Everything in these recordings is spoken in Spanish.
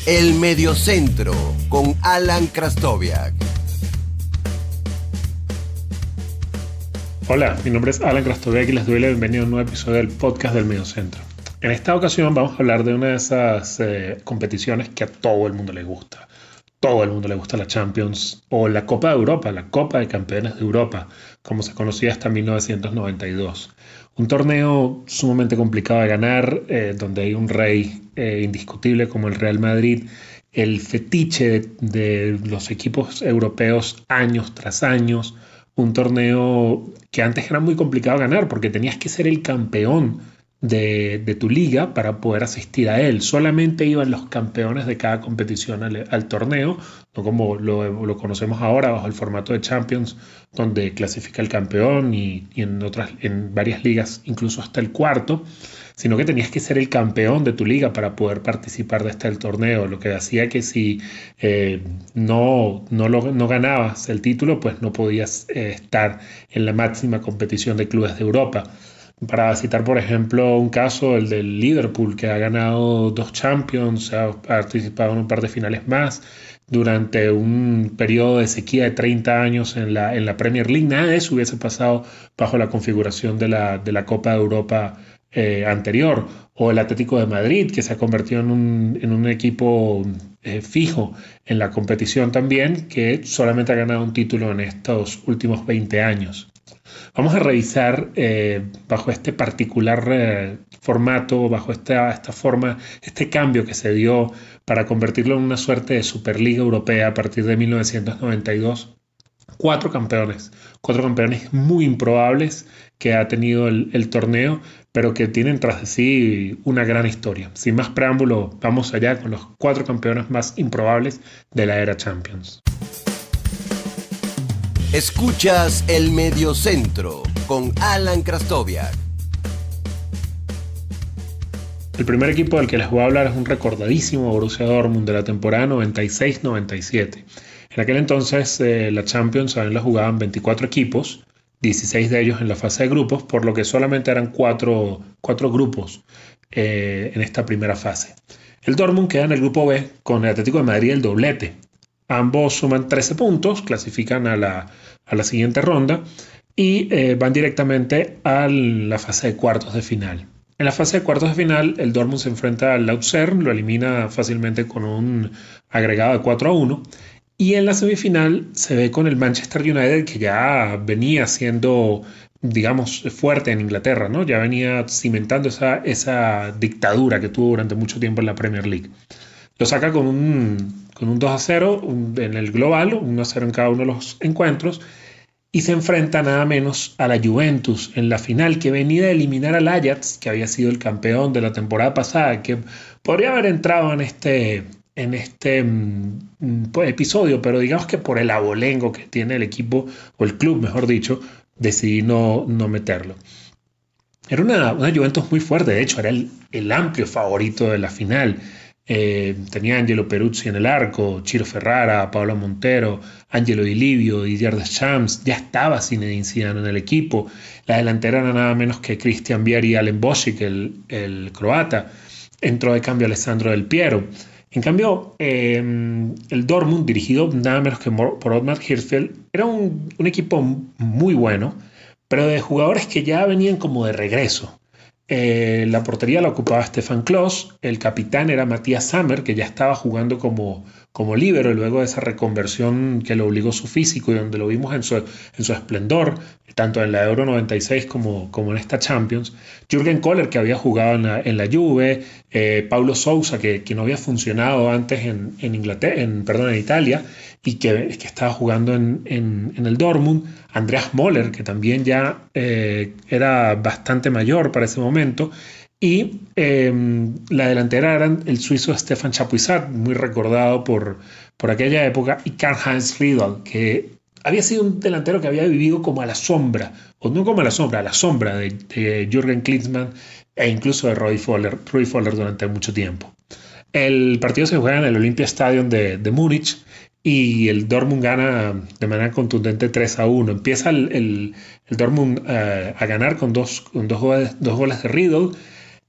El Mediocentro con Alan Krastoviak. Hola, mi nombre es Alan Krastoviak y les doy la bienvenida a un nuevo episodio del podcast del Mediocentro. En esta ocasión vamos a hablar de una de esas competiciones que a todo el mundo le gusta. Todo el mundo le gusta la Champions o la Copa de Europa, la Copa de Campeones de Europa, como se conocía hasta 1992. Un torneo sumamente complicado de ganar, donde hay un rey indiscutible como el Real Madrid, el fetiche de los equipos europeos años tras años, un torneo que antes era muy complicado ganar porque tenías que ser el campeón de tu liga para poder asistir a él. Solamente iban los campeones de cada competición al torneo, no como lo conocemos ahora bajo el formato de Champions, donde clasifica el campeón y en varias ligas incluso hasta el cuarto, sino que tenías que ser el campeón de tu liga para poder participar de este torneo, lo que hacía que si no ganabas el título, pues no podías estar en la máxima competición de clubes de Europa. Para citar, por ejemplo, un caso, el del Liverpool, que ha ganado 2 Champions, ha participado en un par de finales más durante un periodo de sequía de 30 años en la Premier League. Nada de eso hubiese pasado bajo la configuración de la Copa de Europa anterior. O el Atlético de Madrid, que se ha convertido en un equipo fijo en la competición también, que solamente ha ganado un título en estos últimos 20 años. Vamos a revisar bajo este particular formato, bajo esta forma, este cambio que se dio para convertirlo en una suerte de Superliga Europea a partir de 1992. Cuatro campeones muy improbables que ha tenido el torneo, pero que tienen tras de sí una gran historia. Sin más preámbulo, vamos allá con los 4 campeones más improbables de la era Champions. Escuchas El Mediocentro con Alan Krastoviak. El primer equipo del que les voy a hablar es un recordadísimo Borussia Dortmund de la temporada 96-97. En aquel entonces la Champions la jugaban 24 equipos, 16 de ellos en la fase de grupos, por lo que solamente eran 4 grupos en esta primera fase. El Dortmund queda en el grupo B con el Atlético de Madrid el doblete. Ambos suman 13 puntos, clasifican a la siguiente ronda y van directamente a la fase de cuartos de final. En la fase de cuartos de final, el Dortmund se enfrenta al Luzern, lo elimina fácilmente con un agregado de 4-1. Y en la semifinal se ve con el Manchester United, que ya venía siendo, digamos, fuerte en Inglaterra, ¿no? Ya venía cimentando esa dictadura que tuvo durante mucho tiempo en la Premier League. Lo saca con un 2-0 en el global, 1-0 en cada uno de los encuentros, y se enfrenta nada menos a la Juventus en la final, que venía de eliminar al Ajax, que había sido el campeón de la temporada pasada, que podría haber entrado en este episodio, pero digamos que por el abolengo que tiene el equipo, o el club mejor dicho, decidí no meterlo. Era una Juventus muy fuerte, de hecho era el amplio favorito de la final. Tenía Angelo Peruzzi en el arco, Ciro Ferrara, Paolo Montero, Angelo Di Livio, Didier Deschamps. Ya estaba Zinedine Zidane en el equipo. La delantera era nada menos que Christian Vieri y Alen Bosic, el croata. Entró de cambio Alessandro Del Piero. En cambio, el Dortmund, dirigido nada menos que por Ottmar Hitzfeld, era un equipo muy bueno, pero de jugadores que ya venían como de regreso. La portería la ocupaba Stefan Klos, el capitán era Matthias Sammer, que ya estaba jugando como líbero luego de esa reconversión que lo obligó su físico y donde lo vimos en su esplendor, tanto en la Euro 96 como en esta Champions. Jürgen Kohler, que había jugado en la Juve, Paulo Sousa, que no había funcionado antes en Italia y que estaba jugando en el Dortmund. Andreas Möller, que también ya era bastante mayor para ese momento. Y la delantera era el suizo Stefan Chapuisat, muy recordado por aquella época, y Karl-Heinz Riedel, que había sido un delantero que había vivido como a la sombra, o no como a la sombra de Jürgen Klinsmann e incluso de Rudi Völler durante mucho tiempo. El partido se juega en el Olympia Stadium de Múnich y el Dortmund gana de manera contundente 3-1. Empieza el Dortmund a ganar con dos goles de Riedel.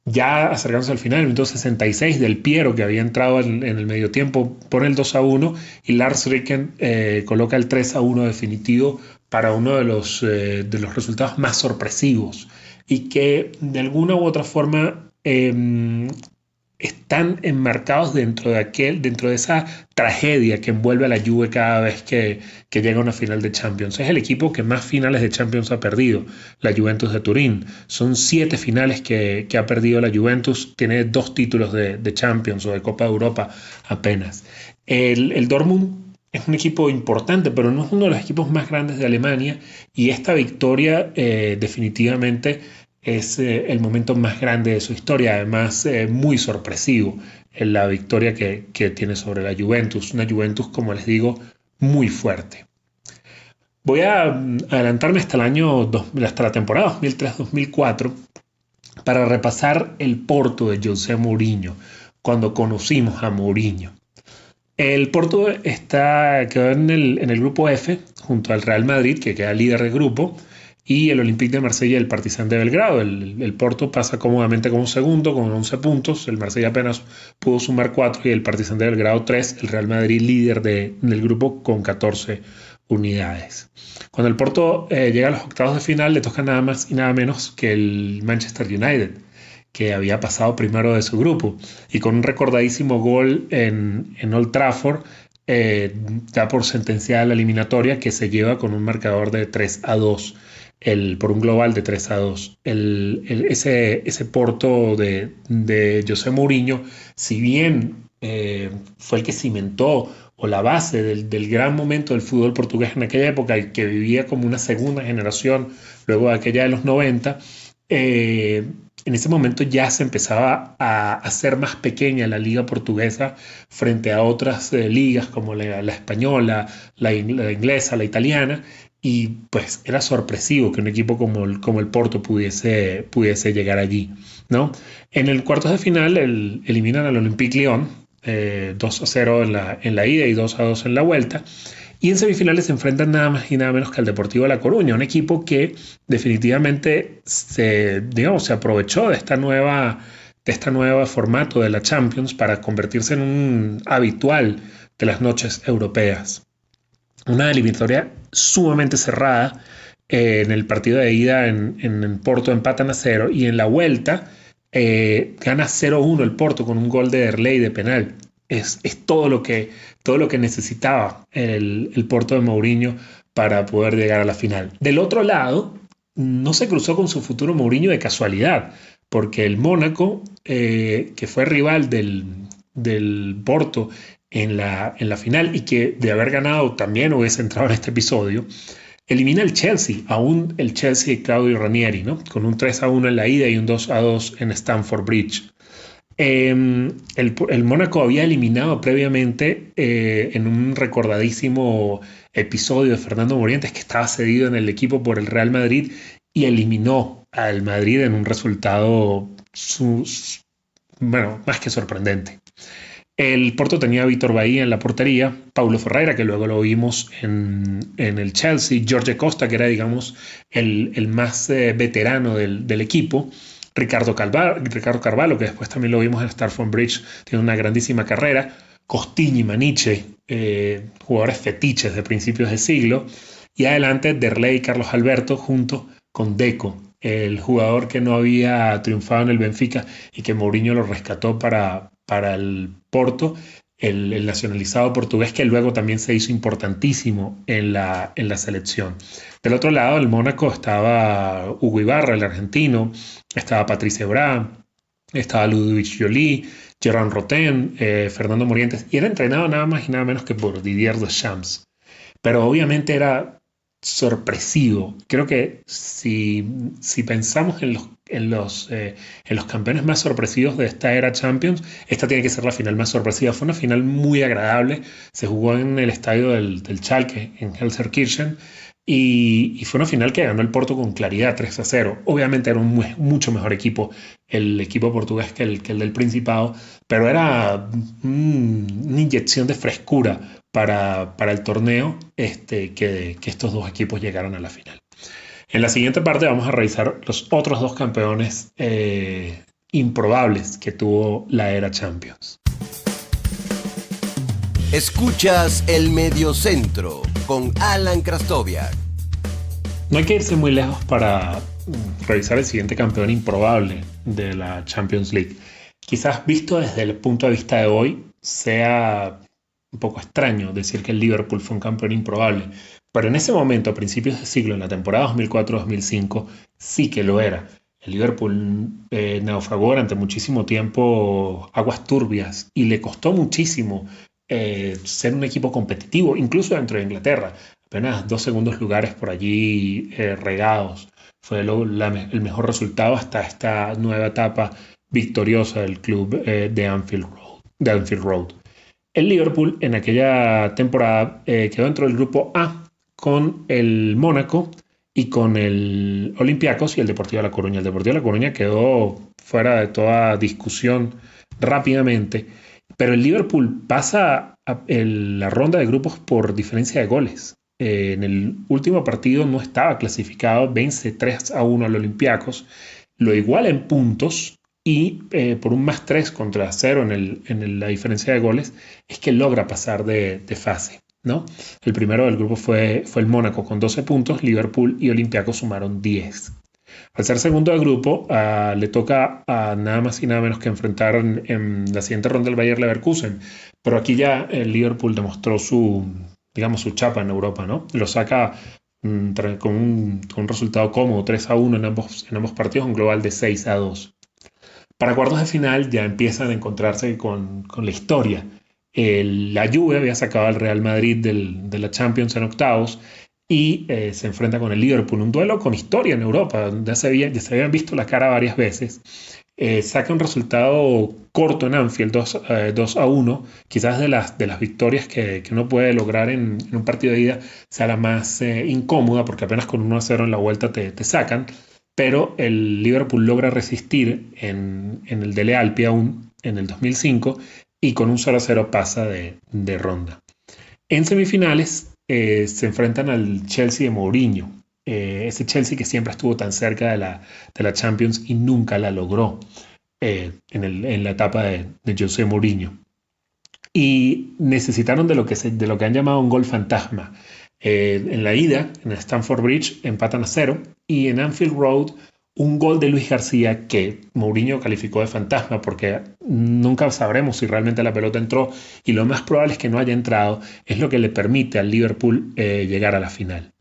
Ya acercándose al final, el minuto 66, Del Piero, que había entrado en el medio tiempo, pone el 2-1 y Lars Ricken coloca el 3-1 definitivo para uno de los resultados más sorpresivos y que de alguna u otra forma están enmarcados dentro de esa tragedia que envuelve a la Juve cada vez que llega a una final de Champions. Es el equipo que más finales de Champions ha perdido, la Juventus de Turín. Son 7 finales que ha perdido la Juventus. Tiene 2 títulos de Champions o de Copa de Europa apenas. El Dortmund es un equipo importante, pero no es uno de los equipos más grandes de Alemania, y esta victoria definitivamente es el momento más grande de su historia, además muy sorpresivo en la victoria que tiene sobre la Juventus, una Juventus, como les digo, muy fuerte. Voy a adelantarme hasta la temporada 2003-2004 para repasar el Porto de José Mourinho, cuando conocimos a Mourinho. El Porto quedó en el grupo F junto al Real Madrid, que queda líder del grupo, y el Olympique de Marsella y el Partizan de Belgrado. El Porto pasa cómodamente como segundo con 11 puntos, el Marsella apenas pudo sumar 4 y el Partizan de Belgrado 3, el Real Madrid líder del grupo con 14 unidades. Cuando el Porto llega a los octavos de final, le toca nada más y nada menos que el Manchester United, que había pasado primero de su grupo, y con un recordadísimo gol en Old Trafford da por sentenciada la eliminatoria, que se lleva con un marcador de 3-2, por un global de 3-2. Ese Porto de José Mourinho, si bien fue el que cimentó o la base del gran momento del fútbol portugués en aquella época, y que vivía como una segunda generación luego de aquella de los 90, en ese momento ya se empezaba a hacer más pequeña la liga portuguesa frente a otras ligas como la española, la inglesa, la italiana, y pues era sorpresivo que un equipo como el Porto pudiese llegar allí, ¿no? En el cuartos de final eliminan al Olympique Lyon 2-0 en la ida y 2-2 en la vuelta. Y en semifinales se enfrentan nada más y nada menos que al Deportivo La Coruña, un equipo que definitivamente se aprovechó de este nuevo formato de la Champions para convertirse en un habitual de las noches europeas. Una eliminatoria sumamente cerrada. En el partido de ida en Porto empatan a 0 y en la vuelta gana 0-1 el Porto con un gol de Derlei de penal. Es todo lo que necesitaba el Porto de Mourinho para poder llegar a la final. Del otro lado, no se cruzó con su futuro Mourinho de casualidad, porque el Mónaco, que fue rival del Porto en la final, y que de haber ganado también hubiese entrado en este episodio, elimina el Chelsea, aún el Chelsea de Claudio Ranieri, ¿no? Con un 3-1 en la ida y un 2-2 en Stamford Bridge. El Mónaco había eliminado previamente en un recordadísimo episodio de Fernando Morientes, que estaba cedido en el equipo por el Real Madrid, y eliminó al Madrid en un resultado más que sorprendente. El Porto tenía a Vítor Bahía en la portería, Paulo Ferreira, que luego lo vimos en el Chelsea, Jorge Costa, que era, digamos, el más veterano del equipo, Ricardo Carvalho, que después también lo vimos en Stamford Bridge, tiene una grandísima carrera, Costigny, Maniche, jugadores fetiches de principios de siglo, y adelante Derlei y Carlos Alberto junto con Deco, el jugador que no había triunfado en el Benfica y que Mourinho lo rescató para el Porto, el nacionalizado portugués, que luego también se hizo importantísimo en la selección. Del otro lado, el Mónaco, estaba Hugo Ibarra, el argentino, estaba Patrice Evra, estaba Ludovic Joly, Gerard Roten, Fernando Morientes, y era entrenado nada más y nada menos que por Didier Deschamps. Pero obviamente era sorpresivo. Creo que si pensamos en los campeones más sorpresivos de esta era Champions, esta tiene que ser la final más sorpresiva. Fue una final muy agradable, se jugó en el estadio del Schalke, en Gelsenkirchen, y fue una final que ganó el Porto con claridad, 3-0. Obviamente era un mucho mejor equipo el equipo portugués que el del Principado, pero era una inyección de frescura para el torneo que estos dos equipos llegaron a la final. En la siguiente parte vamos a revisar los otros dos campeones improbables que tuvo la era Champions. Escuchas El Mediocentro con Alan Krastoviak. No hay que irse muy lejos para revisar el siguiente campeón improbable de la Champions League. Quizás visto desde el punto de vista de hoy sea un poco extraño decir que el Liverpool fue un campeón improbable, pero en ese momento, a principios de siglo, en la temporada 2004-2005, sí que lo era. El Liverpool naufragó durante muchísimo tiempo aguas turbias y le costó muchísimo ser un equipo competitivo, incluso dentro de Inglaterra. Apenas 2 segundos lugares por allí regados. Fue el mejor resultado hasta esta nueva etapa victoriosa del club de Anfield Road. El Liverpool en aquella temporada quedó dentro del grupo A con el Mónaco y con el Olympiacos y el Deportivo de La Coruña. El Deportivo de La Coruña quedó fuera de toda discusión rápidamente, pero el Liverpool pasa a la ronda de grupos por diferencia de goles. En el último partido no estaba clasificado, vence 3-1 al Olympiacos, lo iguala en puntos y por un +3 contra 0 en la diferencia de goles es que logra pasar de fase, ¿no? El primero del grupo fue el Mónaco con 12 puntos, Liverpool y Olympiacos sumaron 10. Al ser segundo del grupo, le toca a nada más y nada menos que enfrentar en la siguiente ronda el Bayer Leverkusen. Pero aquí ya el Liverpool demostró su chapa en Europa, ¿no? Lo saca con un resultado cómodo, 3-1 en ambos partidos, un global de 6-2. Para cuartos de final ya empiezan a encontrarse con la historia. La Juve había sacado al Real Madrid de la Champions en octavos y se enfrenta con el Liverpool, un duelo con historia en Europa, ya se habían visto la cara varias veces. Saca un resultado corto en Anfield, 2-1, quizás de las victorias que uno puede lograr en un partido de ida sea la más incómoda, porque apenas con 1-0 en la vuelta te sacan, pero el Liverpool logra resistir en el Dele Alpi aún en el 2005 y con un 0-0 pasa de ronda. En semifinales se enfrentan al Chelsea de Mourinho, ese Chelsea que siempre estuvo tan cerca de la Champions y nunca la logró en la etapa de José Mourinho. Y necesitaron de lo que han llamado un gol fantasma. En la ida, en Stamford Bridge, empatan a 0 y en Anfield Road un gol de Luis García que Mourinho calificó de fantasma porque nunca sabremos si realmente la pelota entró y lo más probable es que no haya entrado, es lo que le permite al Liverpool llegar a la final.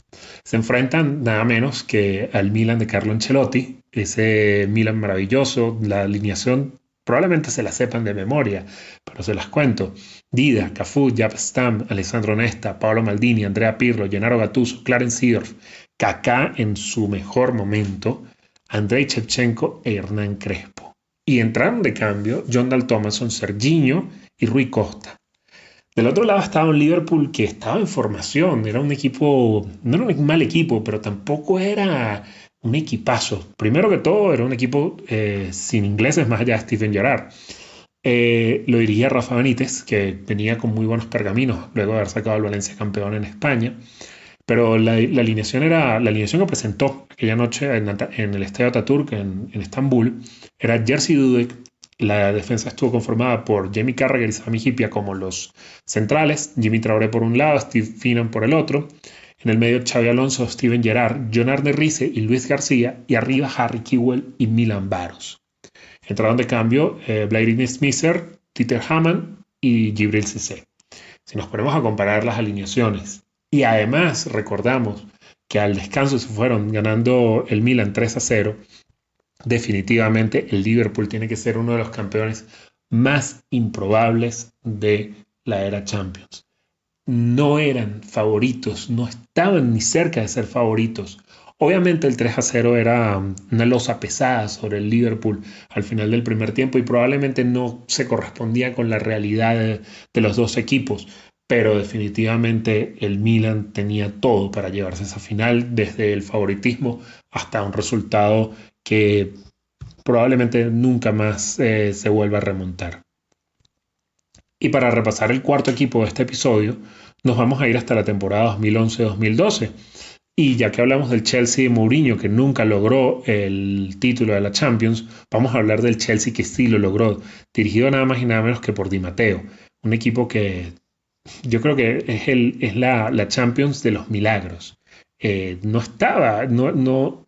Se enfrentan nada menos que al Milan de Carlo Ancelotti, ese Milan maravilloso, la alineación probablemente se la sepan de memoria, pero se las cuento. Dida, Cafú, Jaap Stam, Alessandro Nesta, Paolo Maldini, Andrea Pirlo, Gennaro Gattuso, Clarence Seedorf, Kaká en su mejor momento, Andrei Shevchenko e Hernán Crespo. Y entraron de cambio John Dal Thomason, Serginho y Rui Costa. Del otro lado estaba un Liverpool que estaba en formación, era un equipo, no era un mal equipo, pero tampoco era un equipazo. Primero que todo, era un equipo sin ingleses más allá de Steven Gerrard. Lo dirigía Rafa Benítez, que venía con muy buenos pergaminos luego de haber sacado al Valencia campeón en España. Pero la alineación que presentó aquella noche en el Estadio Atatürk en Estambul era Jerzy Dudek. La defensa estuvo conformada por Jamie Carragher y Sami Hyypiä como los centrales, Jimmy Traoré por un lado, Steve Finnan por el otro. En el medio Xabi Alonso, Steven Gerrard, John Arne Riise y Luis García. Y arriba Harry Kewell y Milan Baros. Entraron de cambio Bladimir Smisser, Dieter Hamann y Djibril Cissé. Si nos ponemos a comparar las alineaciones y además recordamos que al descanso se fueron ganando el Milan 3-0, definitivamente el Liverpool tiene que ser uno de los campeones más improbables de la era Champions. No eran favoritos, no estaban ni cerca de ser favoritos. Obviamente el 3-0 era una losa pesada sobre el Liverpool al final del primer tiempo y probablemente no se correspondía con la realidad de los dos equipos, pero definitivamente el Milan tenía todo para llevarse esa final, desde el favoritismo hasta un resultado que probablemente nunca más se vuelva a remontar. Y para repasar el cuarto equipo de este episodio, nos vamos a ir hasta la temporada 2011-2012. Y ya que hablamos del Chelsea de Mourinho, que nunca logró el título de la Champions, vamos a hablar del Chelsea que sí lo logró, dirigido nada más y nada menos que por Di Matteo, un equipo que yo creo que es la Champions de los milagros. No estaba, no,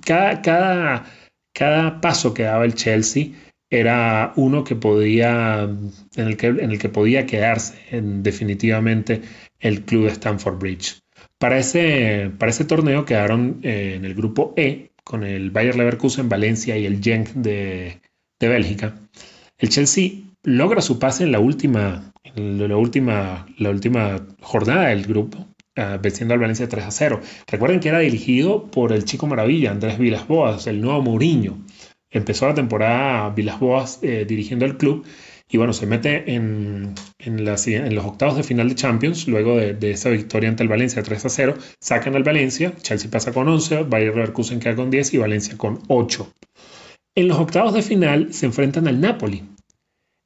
cada, cada, cada paso que daba el Chelsea era uno que podía, en el que podía quedarse definitivamente el club de Stamford Bridge. Para ese torneo quedaron en el grupo E con el Bayer Leverkusen, Valencia y el Genk de Bélgica. El Chelsea logra su pase en la última jornada del grupo, venciendo al Valencia 3-0. Recuerden que era dirigido por el Chico Maravilla, Andrés Villas-Boas, el nuevo Mourinho. Empezó la temporada Villas-Boas dirigiendo el club y bueno, se mete en los octavos de final de Champions, luego de esa victoria ante el Valencia 3-0, sacan al Valencia, Chelsea pasa con 11, Bayer Leverkusen queda con 10 y Valencia con 8. En los octavos de final se enfrentan al Napoli.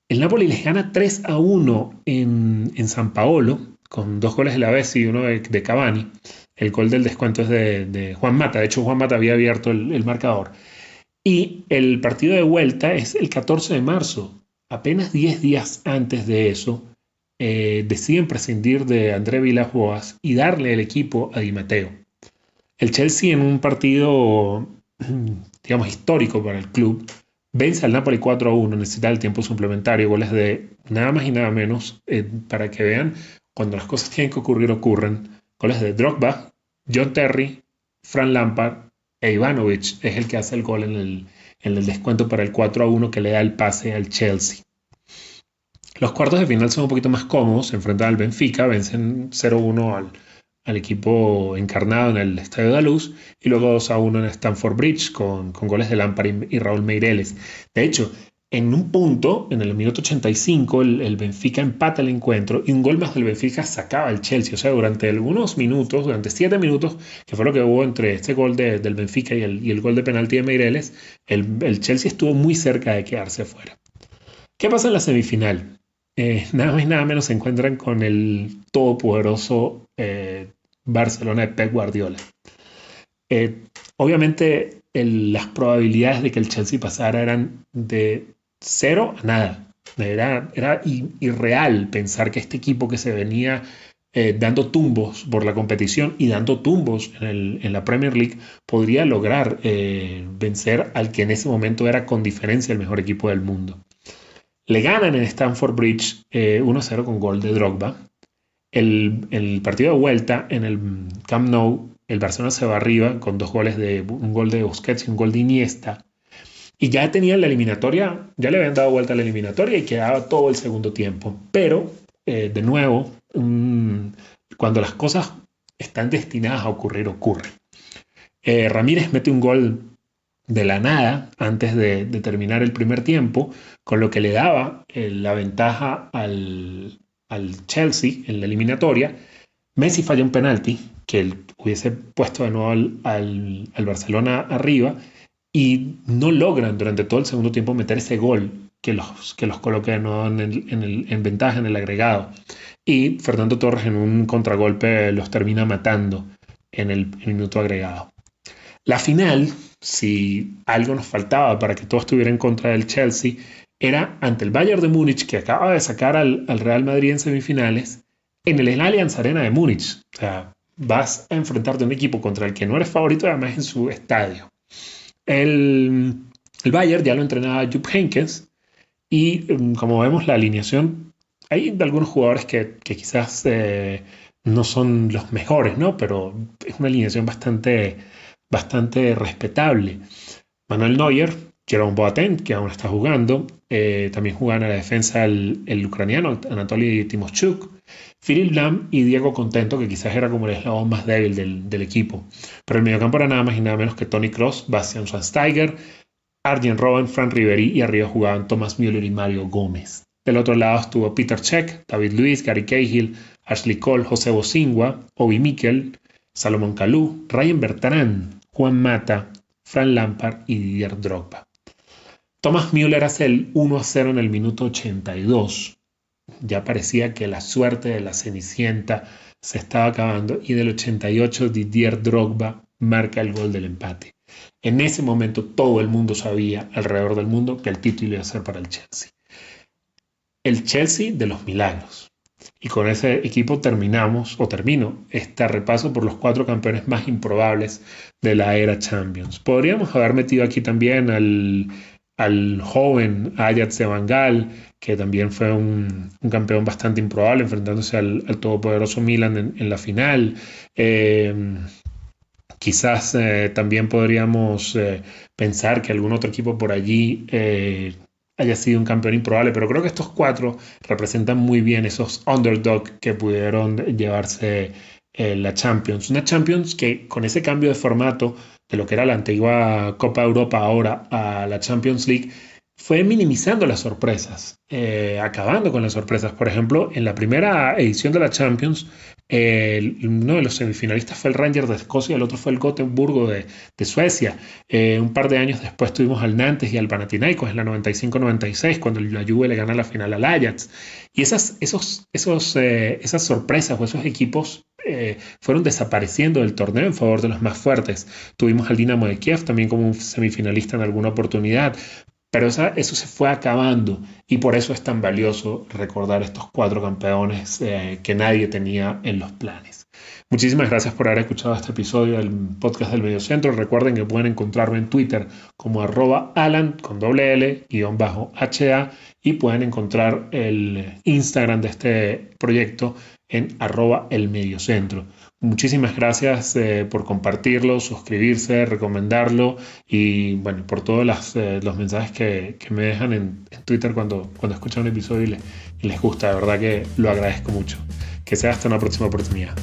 El Napoli les gana 3-1 en San Paolo, con 2 goles de la vez y uno de Cavani. El gol del descuento es de Juan Mata. De hecho, Juan Mata había abierto el marcador. Y el partido de vuelta es el 14 de marzo. Apenas 10 días antes de eso, deciden prescindir de André Villas-Boas y darle el equipo a Di Matteo. El Chelsea, en un partido, digamos, histórico para el club, vence al Napoli 4-1, necesita el tiempo suplementario, goles de nada más y nada menos, para que vean, cuando las cosas tienen que ocurrir, ocurren. Goles de Drogba, John Terry, Frank Lampard e Ivanovic es el que hace el gol en el descuento para el 4-1 que le da el pase al Chelsea. Los cuartos de final son un poquito más cómodos, se enfrentan al Benfica, vencen 0-1 al equipo encarnado en el Estadio de la Luz y luego 2-1 en Stamford Bridge con goles de Lampard y Raúl Meireles. De hecho, en un punto, en el minuto 85, el Benfica empata el encuentro y un gol más del Benfica sacaba al Chelsea. O sea, durante algunos minutos, durante 7 minutos, que fue lo que hubo entre este gol del Benfica y el gol de penalti de Meireles, el Chelsea estuvo muy cerca de quedarse fuera. ¿Qué pasa en la semifinal? Nada más y nada menos se encuentran con el todopoderoso Barcelona de Pep Guardiola. Obviamente las probabilidades de que el Chelsea pasara eran de 0 a nada. Era irreal pensar que este equipo que se venía dando tumbos por la competición y dando tumbos en la Premier League podría lograr vencer al que en ese momento era con diferencia el mejor equipo del mundo. Le ganan en Stamford Bridge 1-0 con gol de Drogba. El partido de vuelta en el Camp Nou, el Barcelona se va arriba con 2 goles, un gol de Busquets y un gol de Iniesta. Y ya tenían la eliminatoria, ya le habían dado vuelta a la eliminatoria y quedaba todo el segundo tiempo. Pero, de nuevo, cuando las cosas están destinadas a ocurrir, ocurren. Ramírez mete un gol de la nada antes de terminar el primer tiempo, con lo que le daba la ventaja al Chelsea en la eliminatoria. Messi falla un penalti que hubiese puesto de nuevo al Barcelona arriba y no logran durante todo el segundo tiempo meter ese gol que los coloque de nuevo en ventaja en el agregado. Y Fernando Torres en un contragolpe los termina matando en el minuto agregado. La final, si algo nos faltaba para que todo estuviera en contra del Chelsea, era ante el Bayern de Múnich, que acaba de sacar al Real Madrid en semifinales, en el Allianz Arena de Múnich. O sea, vas a enfrentarte a un equipo contra el que no eres favorito, además en su estadio. El Bayern ya lo entrenaba Jupp Heynckes y, como vemos, la alineación, hay algunos jugadores que quizás no son los mejores, ¿no? Pero es una alineación bastante respetable. Manuel Neuer, Jerome Boateng, que aún está jugando, también juegan a la defensa el ucraniano Anatoly Timoshchuk, Philipp Lahm y Diego Contento, que quizás era como el eslabón más débil del equipo. Pero el mediocampo era nada más y nada menos que Toni Kroos, Bastian Schweinsteiger, Arjen Robben, Frank Ribéry y arriba jugaban Thomas Müller y Mario Gómez. Del otro lado estuvo Peter Cech, David Luiz, Gary Cahill, Ashley Cole, José Bosingua, Obi Mikel, Salomón Kalou, Ryan Bertrand, Juan Mata, Frank Lampard y Didier Drogba. Thomas Müller hace el 1-0 en el minuto 82. Ya parecía que la suerte de la Cenicienta se estaba acabando y del 88 Didier Drogba marca el gol del empate. En ese momento todo el mundo sabía alrededor del mundo que el título iba a ser para el Chelsea. El Chelsea de los milagros. Y con ese equipo termino este repaso por los 4 campeones más improbables de la era Champions. Podríamos haber metido aquí también al joven Ajax de Van Gaal, que también fue un campeón bastante improbable, enfrentándose al todopoderoso Milan en la final. Quizás también podríamos pensar que algún otro equipo por allí haya sido un campeón improbable, pero creo que estos 4 representan muy bien esos underdog que pudieron llevarse la Champions. Una Champions que con ese cambio de formato de lo que era la antigua Copa Europa ahora a la Champions League, fue minimizando las sorpresas, acabando con las sorpresas. Por ejemplo, en la primera edición de la Champions, uno de los semifinalistas fue el Rangers de Escocia, el otro fue el Gotemburgo de Suecia. Un par de años después tuvimos al Nantes y al Panathinaikos en la 95-96, cuando la Juve le gana la final al Ajax. Y esas sorpresas o esos equipos fueron desapareciendo del torneo en favor de los más fuertes. Tuvimos al Dinamo de Kiev también como un semifinalista en alguna oportunidad. Pero eso se fue acabando y por eso es tan valioso recordar estos 4 campeones que nadie tenía en los planes. Muchísimas gracias por haber escuchado este episodio del podcast del Mediocentro. Recuerden que pueden encontrarme en Twitter como @Alan con _HA y pueden encontrar el Instagram de este proyecto en @elmediocentro. Muchísimas gracias por compartirlo, suscribirse, recomendarlo y bueno, por todos los mensajes que me dejan en Twitter cuando escuchan un episodio y les gusta. De verdad que lo agradezco mucho. Que sea hasta una próxima oportunidad.